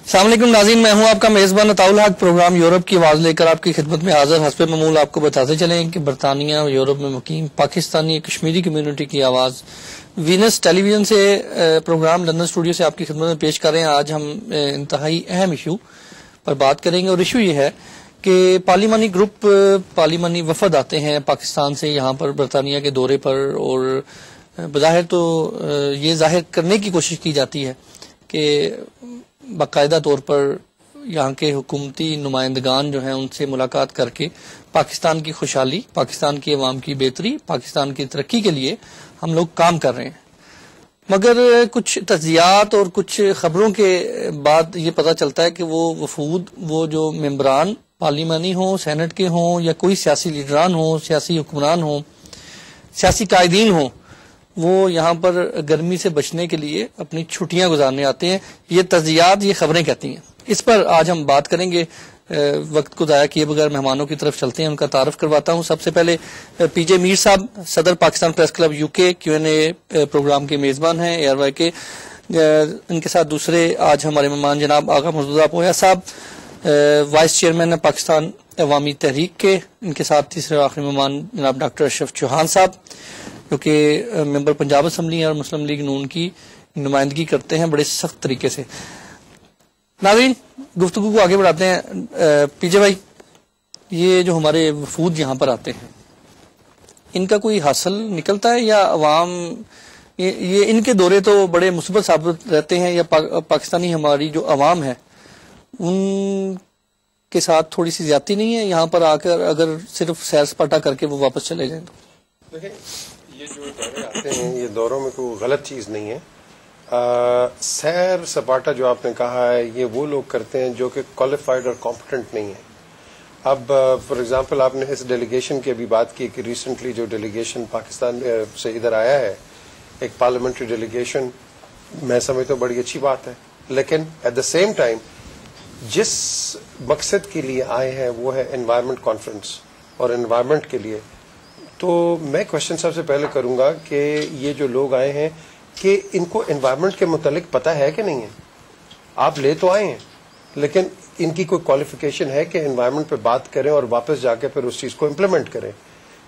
السلام علیکم ناظرین، میں ہوں آپ کا میزبان عطاء الحق۔ پروگرام یورپ کی آواز لے کر آپ کی خدمت میں حاضر۔ حسب معمول آپ کو بتاتے چلیں کہ برطانیہ اور یورپ میں مقیم پاکستانی کشمیری کمیونٹی کی آواز وینس ٹیلی ویژن سے پروگرام لندن اسٹوڈیو سے آپ کی خدمت میں پیش کر رہے ہیں۔ آج ہم انتہائی اہم ایشو پر بات کریں گے، اور ایشو یہ ہے کہ پارلیمانی گروپ، پارلیمانی وفد آتے ہیں پاکستان سے یہاں پر برطانیہ کے دورے پر، اور بظاہر تو یہ ظاہر کرنے کی کوشش کی جاتی ہے کہ باقاعدہ طور پر یہاں کے حکومتی نمائندگان جو ہیں ان سے ملاقات کر کے پاکستان کی خوشحالی، پاکستان کی عوام کی بہتری، پاکستان کی ترقی کے لیے ہم لوگ کام کر رہے ہیں۔ مگر کچھ تجزیات اور کچھ خبروں کے بعد یہ پتہ چلتا ہے کہ وہ وفود، وہ جو ممبران پارلیمانی ہوں، سینٹ کے ہوں، یا کوئی سیاسی لیڈران ہوں، سیاسی حکمران ہوں، سیاسی قائدین ہوں، وہ یہاں پر گرمی سے بچنے کے لیے اپنی چھٹیاں گزارنے آتے ہیں۔ یہ تجزیات، یہ خبریں کہتی ہیں۔ اس پر آج ہم بات کریں گے۔ وقت کو ضائع کیے بغیر مہمانوں کی طرف چلتے ہیں، ان کا تعارف کرواتا ہوں۔ سب سے پہلے پی جے میر صاحب، صدر پاکستان پریس کلب یو کے، کیو این اے پروگرام کے میزبان ہیں اے آر وائی کے۔ ان کے ساتھ دوسرے آج ہمارے مہمان جناب آغا مرتضیٰ پویا صاحب، وائس چیئرمین ہے پاکستان عوامی تحریک کے۔ ان کے ساتھ تیسرے آخری مہمان جناب ڈاکٹر اشرف چوہان صاحب، جو کہ ممبر پنجاب اسمبلی اور مسلم لیگ نون کی نمائندگی کرتے ہیں بڑے سخت طریقے سے۔ ناظرین، گفتگو کو آگے بڑھاتے ہیں۔ پی جے بھائی، یہ جو ہمارے وفود یہاں پر آتے ہیں، ان کا کوئی حاصل نکلتا ہے یا عوام، یہ ان کے دورے تو بڑے مثبت ثابت رہتے ہیں، یا پاکستانی ہماری جو عوام ہے ان کے ساتھ تھوڑی سی زیادتی نہیں ہے یہاں پر آ کر اگر صرف سیر سپاٹا کر کے وہ واپس چلے جائیں تو؟ دیکھیں، یہ جو دورے آتے ہیں، یہ دوروں میں کوئی غلط چیز نہیں ہے۔ سیر سپاٹا جو آپ نے کہا ہے، یہ وہ لوگ کرتے ہیں جو کہ کوالیفائڈ اور کمپٹنٹ نہیں ہیں۔ اب فار ایگزامپل آپ نے اس ڈیلیگیشن کی ابھی بات کی کہ ریسنٹلی جو ڈیلیگیشن پاکستان سے ادھر آیا ہے، ایک پارلیمنٹری ڈیلیگیشن، میں سمجھتا ہوں بڑی اچھی بات ہے، لیکن ایٹ دا سیم ٹائم جس مقصد کے لیے آئے ہیں وہ ہے انوائرمنٹ کانفرنس اور انوائرمنٹ کے لیے، تو میں کوشچن سب سے پہلے کروں گا کہ یہ جو لوگ آئے ہیں کہ ان کو انوائرمنٹ کے متعلق پتہ ہے کہ نہیں ہے؟ آپ لے تو آئے ہیں، لیکن ان کی کوئی کوالیفیکیشن ہے کہ انوائرمنٹ پہ بات کریں اور واپس جا کے پھر اس چیز کو امپلیمنٹ کریں؟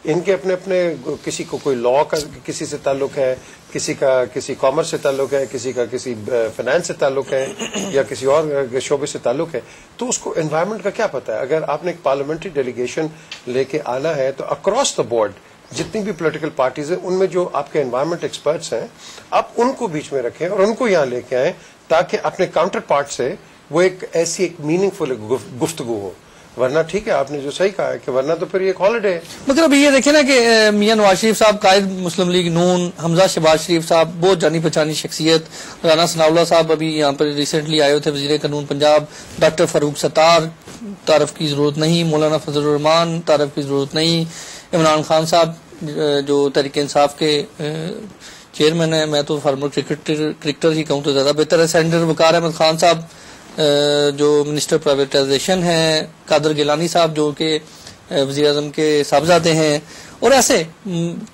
ان کے اپنے اپنے، کسی کو کوئی لا کا کسی سے تعلق ہے، کسی کا کسی کامرس سے تعلق ہے، کسی کا کسی فائنانس سے تعلق ہے، یا کسی اور شعبے سے تعلق ہے، تو اس کو انوائرمنٹ کا کیا پتہ ہے؟ اگر آپ نے ایک پارلیمنٹری ڈیلیگیشن لے کے آنا ہے تو اکراس دا بورڈ جتنی بھی پولیٹیکل پارٹیز ہیں ان میں جو آپ کے انوائرمنٹ ایکسپرٹس ہیں، آپ ان کو بیچ میں رکھیں اور ان کو یہاں لے کے آئیں، تاکہ اپنے کاؤنٹر پارٹ سے وہ ایک ایسی ایک میننگ فل گفتگو ہو۔ ورنہ ٹھیک ہے، آپ نے جو صحیح کہا ہے کہ ورنہ تو پھر یہ ایک ہالیڈے ہے۔ مطلب یہ دیکھیں نا کہ میاں نواز شریف صاحب، قائد مسلم لیگ نون، حمزہ شہباز شریف صاحب، بہت جانی پہچانی شخصیت، رانا ثناء اللہ صاحب ابھی یہاں پر ریسنٹلی آئے ہوئے تھے، وزیر قانون پنجاب، ڈاکٹر فاروق ستار، تعارف کی ضرورت نہیں، مولانا فضل الرحمان، تعارف کی ضرورت نہیں، عمران خان صاحب جو تحریک انصاف کے چیئرمین ہیں، میں تو فارمر کرکٹر ہی کہوں تو زیادہ بہتر ہے، سینیٹر وقار احمد خان صاحب جو منسٹر پرائیویٹائزیشن ہیں، قادر گیلانی صاحب جو کہ وزیر اعظم کے صاحبزادے ہیں، اور ایسے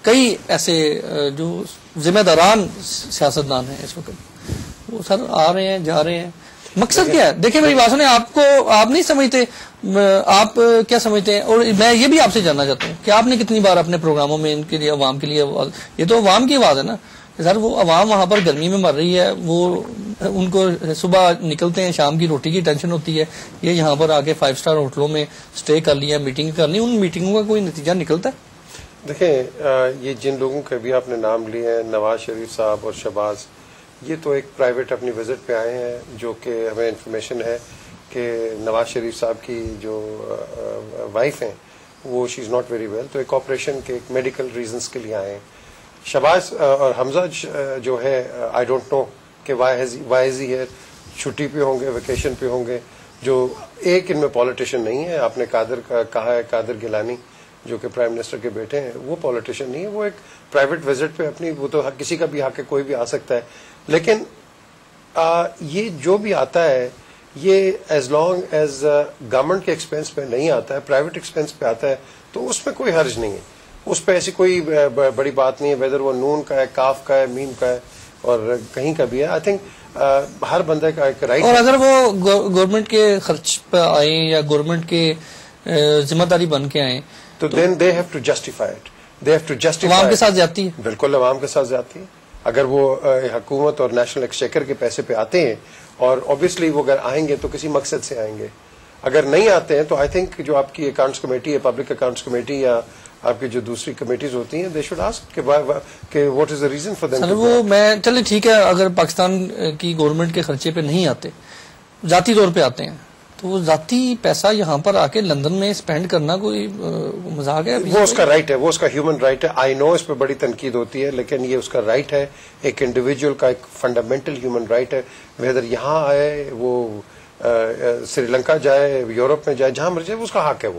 کئی ایسے جو ذمہ داران سیاستدان ہیں اس وقت، وہ سر آ رہے ہیں، جا رہے ہیں۔ مقصد کیا ہے؟ دیکھیں میری بات سنیں، آپ نہیں سمجھتے، آپ کیا سمجھتے ہیں؟ اور میں یہ بھی آپ سے جاننا چاہتا ہوں کہ آپ نے کتنی بار اپنے پروگراموں میں ان کے لیے، عوام کے لیے، یہ تو عوام کی آواز ہے نا سر، وہ عوام وہاں پر گرمی میں مر رہی ہے، وہ ان کو صبح نکلتے ہیں، شام کی روٹی کی ٹینشن ہوتی ہے، یہ یہاں پر آ کے 5 اسٹار ہوٹلوں میں سٹے کر لیا، میٹنگ کر لی، ان میٹنگوں کا کوئی نتیجہ نکلتا ہے؟ دیکھیں، یہ جن لوگوں کے بھی آپ نے نام لیے ہیں، نواز شریف صاحب اور شہباز، یہ تو ایک پرائیویٹ اپنی وزٹ پہ آئے ہیں، جو کہ ہمیں انفارمیشن ہے کہ نواز شریف صاحب کی جو وائف ہیں وہ شی از ناٹ ویری ویل، تو ایک آپریشن کے ایک میڈیکل ریزنس کے لیے آئے ہیں۔ شہباز اور حمزہ جو ہے، آئی ڈونٹ نو کہ وائی ہے، چھٹی پہ ہوں گے، ویکیشن پہ ہوں گے، جو ایک ان میں پالیٹیشین نہیں ہے۔ آپ نے قادر کا کہا ہے، قادر گیلانی جو کہ پرائم منسٹر کے بیٹے ہیں، وہ پالیٹیشین نہیں ہے، وہ ایک پرائیویٹ وزٹ پہ اپنی، وہ تو کسی کا بھی حق ہے، کوئی بھی آ سکتا ہے، لیکن یہ جو بھی آتا ہے یہ ایز لانگ ایز گورنمنٹ کے ایکسپینس پہ نہیں آتا ہے، پرائیویٹ ایکسپینس پہ آتا ہے، تو اس میں کوئی حرج نہیں ہے، اس پہ ایسی کوئی بڑی بات نہیں ہے، ویدر وہ نون کا ہے، کاف کا ہے، میم کا ہے، اور کہیں کا بھی ہے. آئی تھنک ہر بندے کا ایک رائٹ. اور اگر وہ گورنمنٹ کے خرچ پہ آئیں یا گورنمنٹ کے ذمہ داری بن کے آئیں تو then they have to justify it. They have to justify. عوام کے ساتھ جاتی ہے. بالکل عوام کے ساتھ جاتی ہے. اگر وہ حکومت اور نیشنل ایکسچیکر کے پیسے پہ آتے ہیں, اور اوبیسلی وہ اگر آئیں گے تو کسی مقصد سے آئیں گے. اگر نہیں آتے ہیں تو آئی تھنک جو آپ کی اکاؤنٹس کمیٹی ہے, پبلک اکاؤنٹس کمیٹی, یا آپ کی جو دوسری کمیٹیز ہوتی ہیں, دے شوڈ آسک کہ what is the reason for them. Sir وہ میں چلے ٹھیک ہے, اگر پاکستان کی گورنمنٹ کے خرچے پہ نہیں آتے, ذاتی طور پہ آتے ہیں, تو وہ ذاتی پیسہ یہاں پر آ کے لندن میں اسپینڈ کرنا کوئی مذاق ہے؟ وہ اس کا رائٹ ہے, وہ اس کا ہیومن رائٹ ہے. آئی نو اس پہ بڑی تنقید ہوتی ہے, لیکن یہ اس کا رائٹ ہے. ایک انڈیویجول کا ایک فنڈامنٹل ہیومن رائٹ ہے. ویدر یہاں آئے, وہ سری لنکا جائے, یورپ میں جائے, جہاں مرضی جائے, اس کا حق ہے.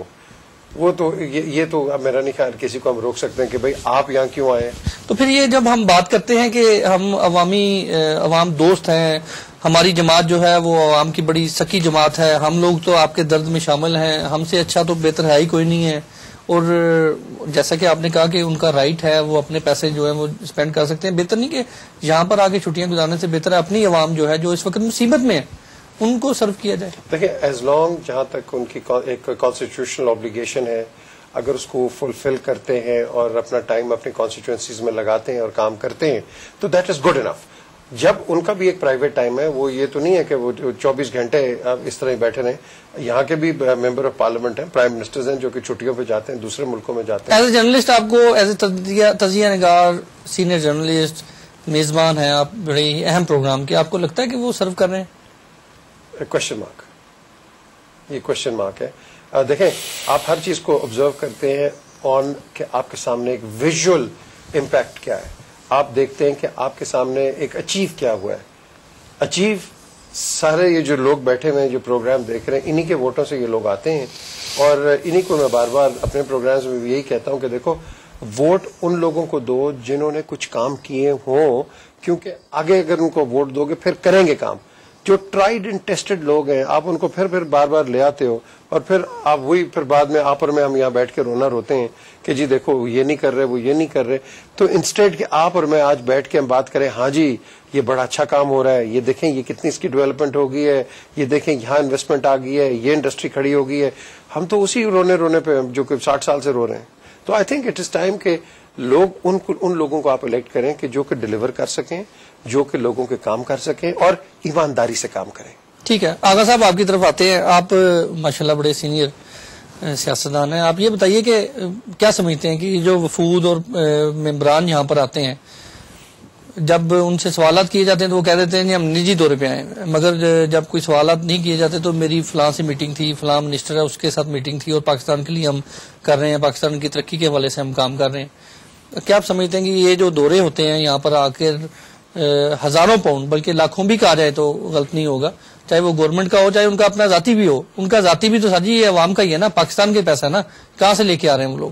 وہ تو یہ تو اب میرا نہیں خیال کسی کو ہم روک سکتے ہیں کہ بھائی آپ یہاں کیوں آئے. تو پھر یہ جب ہم بات کرتے ہیں کہ ہم عوام دوست ہیں, ہماری جماعت جو ہے وہ عوام کی بڑی سکی جماعت ہے, ہم لوگ تو آپ کے درد میں شامل ہیں, ہم سے اچھا تو بہتر ہے ہی کوئی نہیں ہے, اور جیسا کہ آپ نے کہا کہ ان کا رائٹ ہے, وہ اپنے پیسے جو ہے وہ اسپینڈ کر سکتے ہیں, بہتر نہیں کہ یہاں پر آ کے چھٹیاں گزارنے سے بہتر ہے اپنی عوام جو ہے جو اس وقت مصیبت میں ہے ان کو سرو کیا جائے. دیکھیں, ایز لانگ جہاں تک ان کی ایک کانسٹیٹیوشنل آبلیگیشن ہے, اگر اس کو فلفل کرتے ہیں اور اپنا ٹائم اپنی کانسٹیٹوئنسیز میں لگاتے ہیں اور کام کرتے ہیں, تو دیٹ از گڈ انف. جب ان کا بھی ایک پرائیویٹ ٹائم ہے, وہ یہ تو نہیں ہے کہ وہ 24 گھنٹے اس طرح ہی بیٹھے رہیں. یہاں کے بھی ممبر آف پارلیمنٹ ہیں, پرائم منسٹرز ہیں جو کہ چھٹیوں پہ جاتے ہیں, دوسرے ملکوں میں جاتے ہیں. ایز اے جرنلسٹ آپ کو ایز اے تجزیہ نگار, سینئر جرنلسٹ, میزبان ہیں آپ بڑے اہم پروگرام کے, آپ کو لگتا ہے کہ وہ سرو کر رہے ہیں؟ کوشچن مارک, یہ کوشچن مارک ہے. دیکھیں, آپ ہر چیز کو آبزرو کرتے ہیں آن کہ آپ کے سامنے ایک ویژول امپیکٹ کیا ہے. آپ دیکھتے ہیں کہ آپ کے سامنے ایک اچیو کیا ہوا ہے. اچیو سارے یہ جو لوگ بیٹھے ہوئے ہیں جو پروگرام دیکھ رہے ہیں, انہی کے ووٹوں سے یہ لوگ آتے ہیں, اور انہی کو میں بار بار اپنے پروگرامز میں بھی یہی کہتا ہوں کہ دیکھو, ووٹ ان لوگوں کو دو جنہوں نے کچھ کام کیے ہوں, کیونکہ آگے اگر ان کو ووٹ دو گے پھر کریں گے کام. جو ٹرائیڈ اینڈ ٹیسٹڈ لوگ ہیں, آپ ان کو پھر بار بار لے آتے ہو, اور پھر آپ وہی پھر بعد میں آپ اور میں ہم یہاں بیٹھ کے روتے ہیں کہ جی دیکھو وہ یہ نہیں کر رہے, وہ یہ نہیں کر رہے. تو انسٹیڈ کہ آپ اور میں آج بیٹھ کے ہم بات کریں, ہاں جی یہ بڑا اچھا کام ہو رہا ہے, یہ دیکھیں یہ کتنی اس کی ڈیولپمنٹ ہو گئی ہے, یہ دیکھیں یہاں انویسٹمنٹ آ گئی ہے, یہ انڈسٹری کھڑی ہو گئی ہے, ہم تو اسی رونے پہ جو کہ 60 سال سے رو رہے ہیں. تو I think it is time کہ لوگ ان لوگوں کو آپ الیکٹ کریں کہ جو کہ ڈلیور کر سکیں, جو کہ لوگوں کے کام کر سکیں اور ایمانداری سے کام کریں. ٹھیک ہے, آغا صاحب آپ کی طرف آتے ہیں. آپ ماشاءاللہ بڑے سینئر سیاستدان ہیں, آپ یہ بتائیے کہ کیا سمجھتے ہیں کہ جو وفود اور ممبران یہاں پر آتے ہیں, جب ان سے سوالات کیے جاتے ہیں تو وہ کہہ دیتے ہیں ہم نجی دورے پہ آئے, مگر جب کوئی سوالات نہیں کیے جاتے تو میری فلاں سے میٹنگ تھی, فلاں منسٹر ہے اس کے ساتھ میٹنگ تھی, اور پاکستان کے لیے ہم کر رہے ہیں, پاکستان کی ترقی کے حوالے سے ہم کام کر رہے ہیں. کیا آپ سمجھتے ہیں کہ یہ جو دورے ہوتے ہیں یہاں پر آ کر ہزاروں پاؤنڈ بلکہ لاکھوں بھی کہا جائے تو غلط نہیں ہوگا, چاہے وہ گورنمنٹ کا ہو چاہے ان کا اپنا ذاتی بھی ہو, ان کا ذاتی بھی تو سر جی یہ عوام کا ہی ہے نا, پاکستان کے پیسہ ہے نا, کہاں سے لے کے آ رہے ہیں وہ لوگ,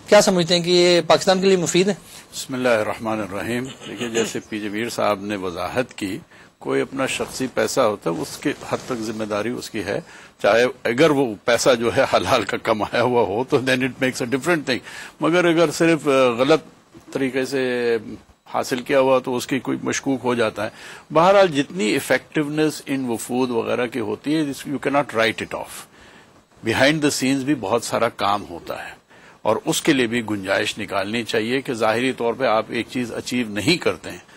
کیا سمجھتے ہیں کہ یہ پاکستان کے لیے مفید ہے؟ بسم اللہ الرحمن الرحیم. دیکھیے جیسے پی جبیر صاحب نے وضاحت کی, کوئی اپنا شخصی پیسہ ہوتا ہے اس کی حد تک ذمہ داری اس کی ہے, چاہے اگر وہ پیسہ جو ہے حلال کا کمایا ہوا ہو تو then it makes a different thing, مگر اگر صرف غلط طریقے سے حاصل کیا ہوا تو اس کی کوئی مشکوک ہو جاتا ہے. بہرحال جتنی افیکٹونیس ان وفود وغیرہ کی ہوتی ہے, you can not write it off. Behind the scenes بھی بہت سارا کام ہوتا ہے, اور اس کے لیے بھی گنجائش نکالنی چاہیے کہ ظاہری طور پہ آپ ایک چیز اچیو نہیں کرتے ہیں,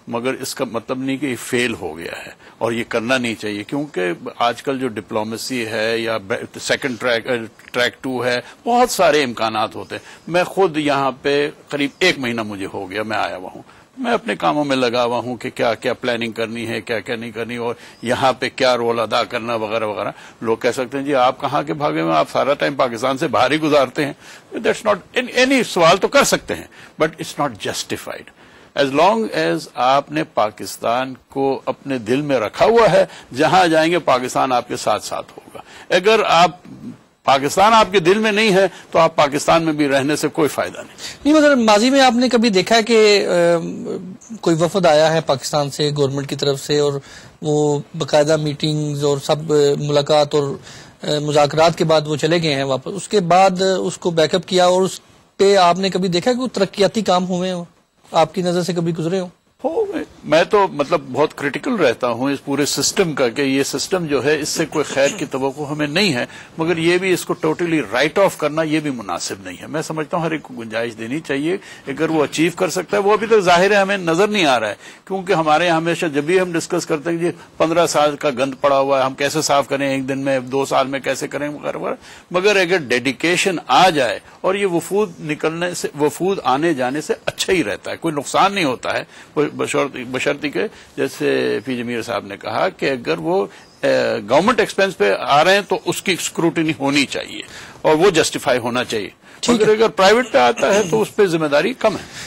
مگر اس کا مطلب نہیں کہ یہ فیل ہو گیا ہے, اور یہ کرنا نہیں چاہیے, کیونکہ آج کل جو ڈپلومیسی ہے یا سیکنڈ ٹریک 2 ہے, بہت سارے امکانات ہوتے ہیں. میں خود یہاں پہ قریب 1 مہینہ مجھے ہو گیا میں آیا ہوا ہوں, میں اپنے کاموں میں لگا ہوا ہوں کہ کیا کیا پلاننگ کرنی ہے, کیا کیا نہیں کرنی, اور یہاں پہ کیا رول ادا کرنا وغیرہ وغیرہ. لوگ کہہ سکتے ہیں جی آپ کہاں کے بھاگے میں, آپ سارا ٹائم پاکستان سے باہر ہی گزارتے ہیں. دیٹس ناٹ اینی, سوال تو کر سکتے ہیں but it's not justified. As long as آپ نے پاکستان کو اپنے دل میں رکھا ہوا ہے, جہاں جائیں گے پاکستان آپ کے ساتھ ساتھ ہوگا. اگر آپ پاکستان آپ کے دل میں نہیں ہے تو آپ پاکستان میں بھی رہنے سے کوئی فائدہ نہیں. مگر ماضی میں آپ نے کبھی دیکھا ہے کہ کوئی وفد آیا ہے پاکستان سے گورنمنٹ کی طرف سے, اور وہ باقاعدہ میٹنگز اور سب ملاقات اور مذاکرات کے بعد وہ چلے گئے ہیں واپس, اس کے بعد اس کو بیک اپ کیا, اور اس پہ آپ نے کبھی دیکھا کہ وہ ترقیاتی کام ہوئے ہوں, آپ کی نظر سے کبھی گزرے ہوں؟ میں تو مطلب بہت کرٹیکل رہتا ہوں اس پورے سسٹم کا کہ یہ سسٹم جو ہے اس سے کوئی خیر کی توقع ہمیں نہیں ہے، مگر یہ بھی اس کو ٹوٹلی رائٹ آف کرنا یہ بھی مناسب نہیں ہے. میں سمجھتا ہوں ہر ایک کو گنجائش دینی چاہیے، اگر وہ اچیو کر سکتا ہے. وہ ابھی تک ظاہر ہے ہمیں نظر نہیں آ رہا ہے، کیونکہ ہمارے یہاں ہمیشہ جب بھی ہم ڈسکس کرتے ہیں کہ 15 سال کا گند پڑا ہوا ہے، ہم کیسے صاف کریں، ایک دن میں 2 سال میں کیسے کریں وغیرہ. مگر اگر ڈیڈیکیشن آ جائے اور یہ وفود آنے جانے سے اچھا ہی رہتا ہے، کوئی نقصان نہیں ہوتا ہے، بشرطی کہ جیسے پی جے میر صاحب نے کہا کہ اگر وہ گورنمنٹ ایکسپینس پہ آ رہے ہیں تو اس کی اسکروٹنی ہونی چاہیے اور وہ جسٹیفائی ہونا چاہیے. مگر اگر پرائیویٹ پہ آتا ہے تو اس پہ ذمہ داری کم ہے.